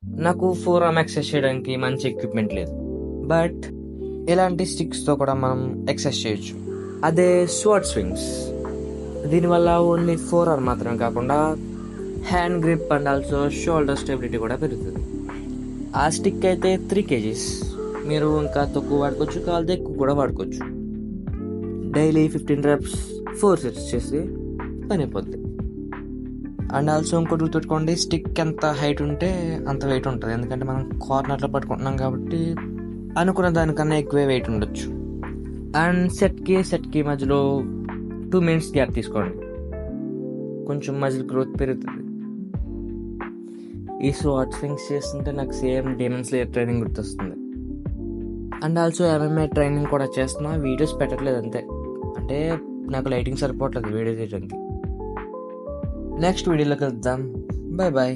నాకు four arm exercise చేయడానికి మంచి ఎక్విప్మెంట్ లేదు, బట్ ఇలాంటి స్టిక్స్తో కూడా మనం ఎక్సర్సైజ్ చేయొచ్చు. అదే స్వాట్ స్వింగ్స్. దీనివల్ల ఓన్లీ ఫోర్ ఆర్మ్ మాత్రమే కాకుండా hand grip and also shoulder stability కూడా పెరుగుతుంది. ఆ స్టిక్ అయితే 3 kgs. మీరు ఇంకా తక్కువ వాడుకోవచ్చు, కావాలంటే ఎక్కువ కూడా వాడుకోవచ్చు. డైలీ 15 reps 4 sets చేసి పని అయిపోద్ది. అండ్ ఆల్సో ఇంకోటి గుర్తుపెట్టుకోండి, స్టిక్ ఎంత హైట్ ఉంటే అంత వెయిట్ ఉంటుంది. ఎందుకంటే మనం కార్నర్లో పట్టుకుంటున్నాం కాబట్టి అనుకున్న దానికన్నా ఎక్కువే వెయిట్ ఉండొచ్చు. అండ్ సెట్కి మధ్యలో 2 minutes గ్యాప్ తీసుకోండి, కొంచెం మజిల్ గ్రోత్ పెరుగుతుంది. ఈ స్వాట్ స్వింగ్స్ చేస్తుంటే నాకు సేమ్ డీమన్ స్లేయర్ ట్రైనింగ్ గుర్తొస్తుంది. అండ్ ఆల్సో MMA ట్రైనింగ్ కూడా చేస్తున్నా, వీడియోస్ పెట్టట్లేదు అంతే. అంటే నాకు లైటింగ్ సరిపోవట్లేదు వీడియో చేయడానికి. నెక్స్ట్ వీడియోలో కలుద్దాం. Bye bye.